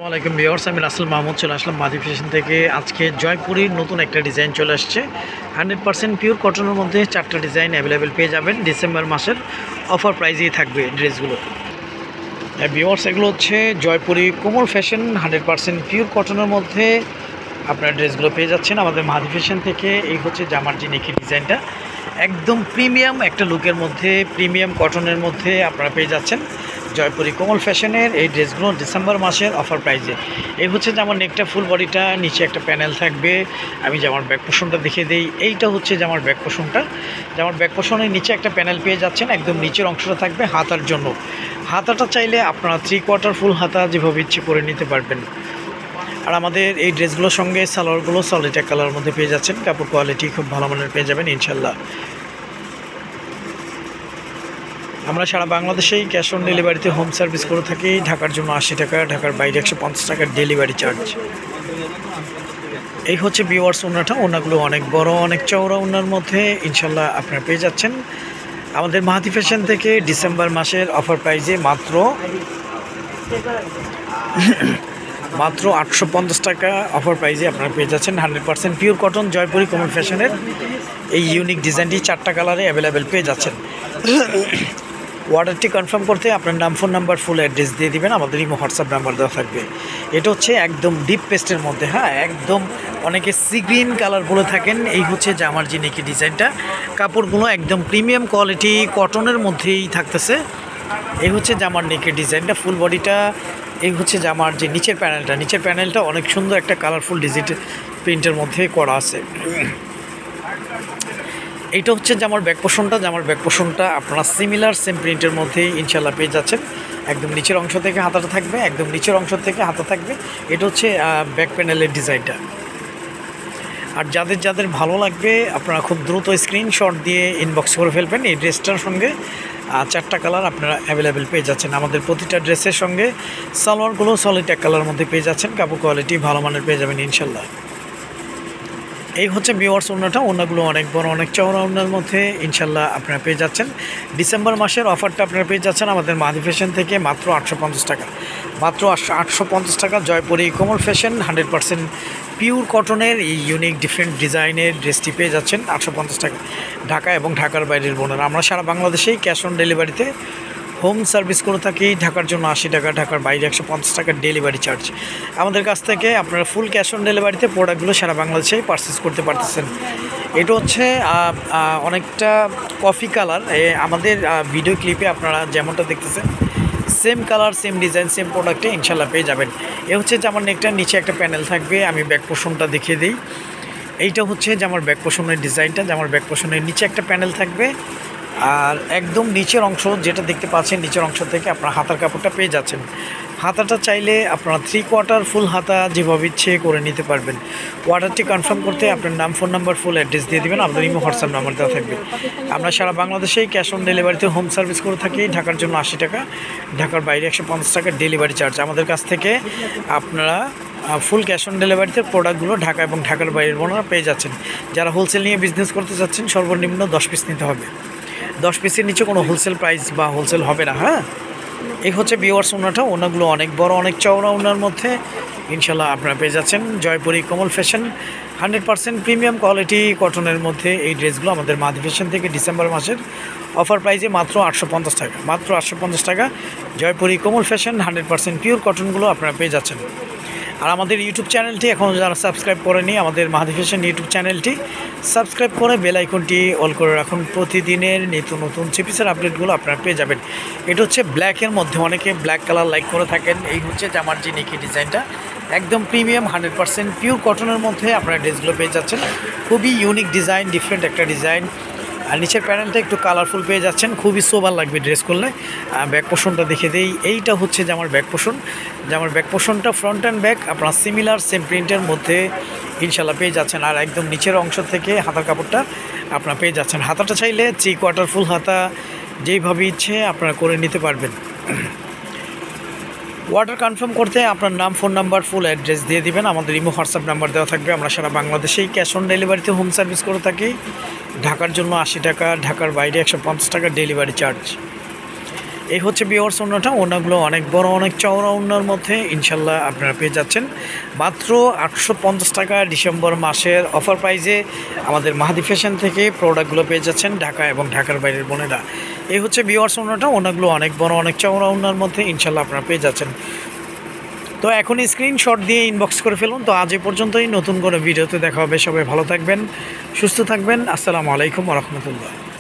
আসসালামাইকুম ভিউয়ার্স, আমি রাসেল মাহমুদ চলে আসলাম মাদি ফ্যাশন থেকে। আজকে জয়পুরীর নতুন একটা ডিজাইন চলে আসছে। 100% পিওর কটনের মধ্যে 4টা ডিজাইন অ্যাভেলেবেল পেয়ে যাবেন। ডিসেম্বর মাসের অফার প্রাইজেই থাকবে ড্রেসগুলো। ভিউয়ার্স, এগুলো হচ্ছে জয়পুরী কোমল ফ্যাশন 100% পিওর কটনের মধ্যে আপনার ড্রেসগুলো পেয়ে যাচ্ছেন আমাদের মাদি ফ্যাশন থেকে। এই হচ্ছে জামার যে নেকি ডিজাইনটা, একদম প্রিমিয়াম একটা লুকের মধ্যে, প্রিমিয়াম কটনের মধ্যে আপনারা পেয়ে যাচ্ছেন জয়পুরী কোমল ফ্যাশনের এই ড্রেসগুলো ডিসেম্বর মাসের অফার প্রাইজে। এই হচ্ছে জামার নেকটা, ফুল বডিটা, নিচে একটা প্যানেল থাকবে। আমি জামার ব্যাক পোর্শনটা দেখিয়ে দিই। এইটা হচ্ছে জামার ব্যাক পোর্শনটা। জামার ব্যাক পোর্শনের নিচে একটা প্যানেল পেয়ে যাচ্ছেন, একদম নিচের অংশটা থাকবে হাতার জন্য। হাতাটা চাইলে আপনারা 3/4 ফুল হাতা যেভাবে ইচ্ছে করে নিতে পারবেন। আর আমাদের এই ড্রেসগুলোর সঙ্গে সালোয়ারগুলো সলিড এক কালারের মধ্যে পেয়ে যাচ্ছেন। কাপড় কোয়ালিটি খুব ভালো মানের পেয়ে যাবেন ইনশাল্লাহ। আমরা সারা বাংলাদেশেই ক্যাশ অন ডেলিভারিতে হোম সার্ভিস করে থাকি। ঢাকার জন্য 80 টাকা, ঢাকার বাইরে 150 টাকার ডেলিভারি চার্জ। এই হচ্ছে ভিউয়ার্স ওড়নাটা। ওড়নাগুলো অনেক বড়, অনেক চওড়া ওড়নার মধ্যে ইনশাল্লাহ আপনারা পেয়ে যাচ্ছেন আমাদের মাহাতি ফ্যাশন থেকে ডিসেম্বর মাসের অফার প্রাইজে মাত্র 850 টাকা অফার প্রাইজে আপনারা পেয়ে যাচ্ছেন 100% পিওর কটন জয়পুরী কোমল ফ্যাশনের এই ইউনিক ডিজাইনটি 4টা কালারে অ্যাভেলেবেল পেয়ে যাচ্ছেন। অর্ডারটি কনফার্ম করতে আপনার নাম, ফোন নাম্বার, ফুল অ্যাড্রেস দিয়ে দিবেন। আমাদের ইমো হোয়াটসঅ্যাপ নাম্বার দেওয়া থাকবে। এটা হচ্ছে একদম ডিপ পেস্টের মধ্যে, একদম অনেকে সি গ্রিন কালার বলে থাকেন। এই হচ্ছে জামার যে নেকি ডিজাইনটা, কাপড়গুলো একদম প্রিমিয়াম কোয়ালিটি কটনের মধ্যেই থাকতেছে। এই হচ্ছে জামার নেকের ডিজাইনটা, ফুল বডিটা। এই হচ্ছে জামার যে নিচের প্যানেলটা অনেক সুন্দর একটা কালারফুল ডিজিটাল প্রিন্টের মধ্যে করা আছে। এইটা হচ্ছে জামার ব্যাক পোর্শনটা আপনারা সিমিলার সেম প্রিন্টের মধ্যেই ইনশাল্লাহ পেয়ে যাচ্ছেন। একদম নিচের অংশ থেকে হাতাটা থাকবে, একদম নিচের অংশ থেকে হাতা থাকবে। এটা হচ্ছে ব্যাক প্যানেলের ডিজাইনটা। আর যাদের ভালো লাগবে আপনারা খুব দ্রুত স্ক্রিনশট দিয়ে ইনবক্স করে ফেলবেন। এই ড্রেসটার সঙ্গে 4টা কালার আপনারা অ্যাভেলেবেল পেয়ে যাচ্ছেন। আমাদের প্রতিটা ড্রেসের সঙ্গে সালোয়ারগুলো সলিড এক কালারের মধ্যে পেয়ে যাচ্ছেন। কাপড় কোয়ালিটি ভালো মানের পেয়ে যাবেন ইনশাল্লাহ। এই হচ্ছে ভিউয়ার্স ওড়নাটা। ওড়নাগুলো অনেক বড়, অনেক চওড়া ওড়নার মধ্যে ইনশাল্লাহ আপনারা পেয়ে যাচ্ছেন। ডিসেম্বর মাসের অফারটা আপনারা পেয়ে যাচ্ছেন আমাদের মাদি ফ্যাশন থেকে মাত্র 850 টাকা। মাত্র 850 টাকা জয়পুরী কোমল ফ্যাশন 100% পিওর কটনের এই ইউনিক ডিফারেন্ট ডিজাইনের ড্রেসটি পেয়ে যাচ্ছেন 850 টাকা। ঢাকা এবং ঢাকার বাইরের বোনেরা, আমরা সারা বাংলাদেশেই ক্যাশ অন ডেলিভারিতে হোম সার্ভিস করে থাকি। ঢাকার জন্য 80 টাকা, ঢাকার বাইরে 150 টাকার ডেলিভারি চার্জ। আমাদের কাছ থেকে আপনারা ফুল ক্যাশ অন ডেলিভারিতে প্রোডাক্টগুলো সারা বাংলাদেশেই পারচেস করতে পারতেছেন। এটা হচ্ছে অনেকটা কফি কালার। আমাদের ভিডিও ক্লিপে আপনারা যেমনটা দেখতেছেন same colour, same design, same প্রোডাক্টে ইনশাল্লাহ পেয়ে যাবেন। এ হচ্ছে জামার নেকটার নিচে একটা প্যানেল থাকবে। আমি ব্যাক পোর্শনটা দেখিয়ে দিই। এইটা হচ্ছে জামার ব্যাক পোর্শনের ডিজাইনটা। জামার ব্যাক পোর্শনের নিচে একটা প্যানেল থাকবে। আর একদম নিচের অংশ যেটা দেখতে পাচ্ছেন, নিচের অংশ থেকে আপনারা হাতার কাপড়টা পেয়ে যাচ্ছেন। হাতাটা চাইলে আপনারা 3/4 ফুল হাতা যেভাবে ইচ্ছে করে নিতে পারবেন। অর্ডারটি কনফার্ম করতে আপনার নাম, ফোন নাম্বার, ফুল অ্যাড্রেস দিয়ে দেবেন। আমাদের ইমো হোয়াটসঅ্যাপ নাম্বার দেওয়া থাকবে। আমরা সারা বাংলাদেশেই ক্যাশ অন ডেলিভারিতে হোম সার্ভিস করে থাকি। ঢাকার জন্য 80 টাকা, ঢাকার বাইরে 150 টাকার ডেলিভারি চার্জ। আমাদের কাছ থেকে আপনারা ফুল ক্যাশ অন ডেলিভারিতে প্রোডাক্টগুলো ঢাকা এবং ঢাকার বাইরের বোনেরা পেয়ে যাচ্ছেন। যারা হোলসেল নিয়ে বিজনেস করতে চাচ্ছেন সর্বনিম্ন 10 পিস নিতে হবে। 10 পিসের নিচে কোনো হোলসেল প্রাইস বা হোলসেল হবে না। এই হচ্ছে ভিউয়ার্স ওড়নাটা। ওড়নাগুলো অনেক বড়, অনেক চওড়া ওড়নার মধ্যে ইনশাল্লাহ আপনারা পেয়ে যাচ্ছেন জয়পুরী কোমল ফ্যাশন 100% প্রিমিয়াম কোয়ালিটি কটনের মধ্যে এই ড্রেসগুলো আমাদের মাদি ফ্যাশন থেকে ডিসেম্বর মাসের অফার প্রাইজে মাত্র 850 টাকা। মাত্র 850 টাকা জয়পুরী কোমল ফ্যাশন 100% পিওর কটনগুলো আপনারা পেয়ে যাচ্ছেন। আর আমাদের ইউটিউব চ্যানেলটি এখনও যারা সাবস্ক্রাইব করেনি, আমাদের মাহাদি ফ্যাশন ইউটিউব চ্যানেলটি সাবস্ক্রাইব করে বেল আইকনটি অল করে রাখুন। প্রতিদিনের নিত্য নতুন চিপিসের আপডেটগুলো আপনারা পেয়ে যাবেন। এটা হচ্ছে ব্ল্যাকের মধ্যে, অনেকে ব্ল্যাক কালার লাইক করে থাকেন। এই হচ্ছে জামার যে নেকি ডিজাইনটা, একদম প্রিমিয়াম 100% পিওর কটনের মধ্যে আপনারা ড্রেসগুলো পেয়ে যাচ্ছেন। খুবই ইউনিক ডিজাইন, ডিফারেন্ট একটা ডিজাইন। আর নিচের প্যানেলটা একটু কালারফুল পেয়ে যাচ্ছেন, খুবই সোবার লাগবে ড্রেস করলে। ব্যাক পোর্শনটা দেখে দেই। এইটা হচ্ছে জামার ব্যাক পোর্শন। জামার ব্যাক পোর্শনটা ফ্রন্ট অ্যান্ড ব্যাক আপনারা সিমিলার সেম প্রিন্টের মধ্যে ইনশাল্লাহ পেয়ে যাচ্ছেন। আর একদম নিচের অংশ থেকে হাতার কাপড়টা আপনারা পেয়ে যাচ্ছেন। হাতাটা চাইলে 3/4 ফুল হাতা যেইভাবে ইচ্ছে আপনারা করে নিতে পারবেন। অর্ডার কনফার্ম করতে আপনার নাম, ফোন নাম্বার, ফুল অ্যাড্রেস দিয়ে দিবেন। আমাদের ইমো হোয়াটসঅ্যাপ নাম্বার দেওয়া থাকবে। আমরা সারা বাংলাদেশেই ক্যাশ অন ডেলিভারিতে হোম সার্ভিস করে থাকি। ঢাকার জন্য 80 টাকা, ঢাকার বাইরে 150 টাকা ডেলিভারি চার্জ। এই হচ্ছে বিয়ার্স ওড়নাটা। ওড়নাগুলো অনেক বড়, অনেক চওড়া ওড়নার মধ্যে ইনশাল্লাহ আপনারা পেয়ে যাচ্ছেন মাত্র 850 টাকা। ডিসেম্বর মাসের অফার প্রাইজে আমাদের মাহাদি ফ্যাশন থেকে প্রোডাক্টগুলো পেয়ে যাচ্ছেন ঢাকা এবং ঢাকার বাইরের বোনেরা। এই হচ্ছে বিয়ার্স ওড়নাটা। ওড়নাগুলো অনেক বড়, অনেক চওড়া ওড়নার মধ্যে ইনশাল্লাহ আপনারা পেয়ে যাচ্ছেন। তো এখন স্ক্রিনশট দিয়ে ইনবক্স করে ফেলুন। তো আজ এ পর্যন্তই, নতুন কোনো ভিডিওতে দেখা হবে। সবাই ভালো থাকবেন, সুস্থ থাকবেন। আসসালামু আলাইকুম ওয়া রাহমাতুল্লাহ।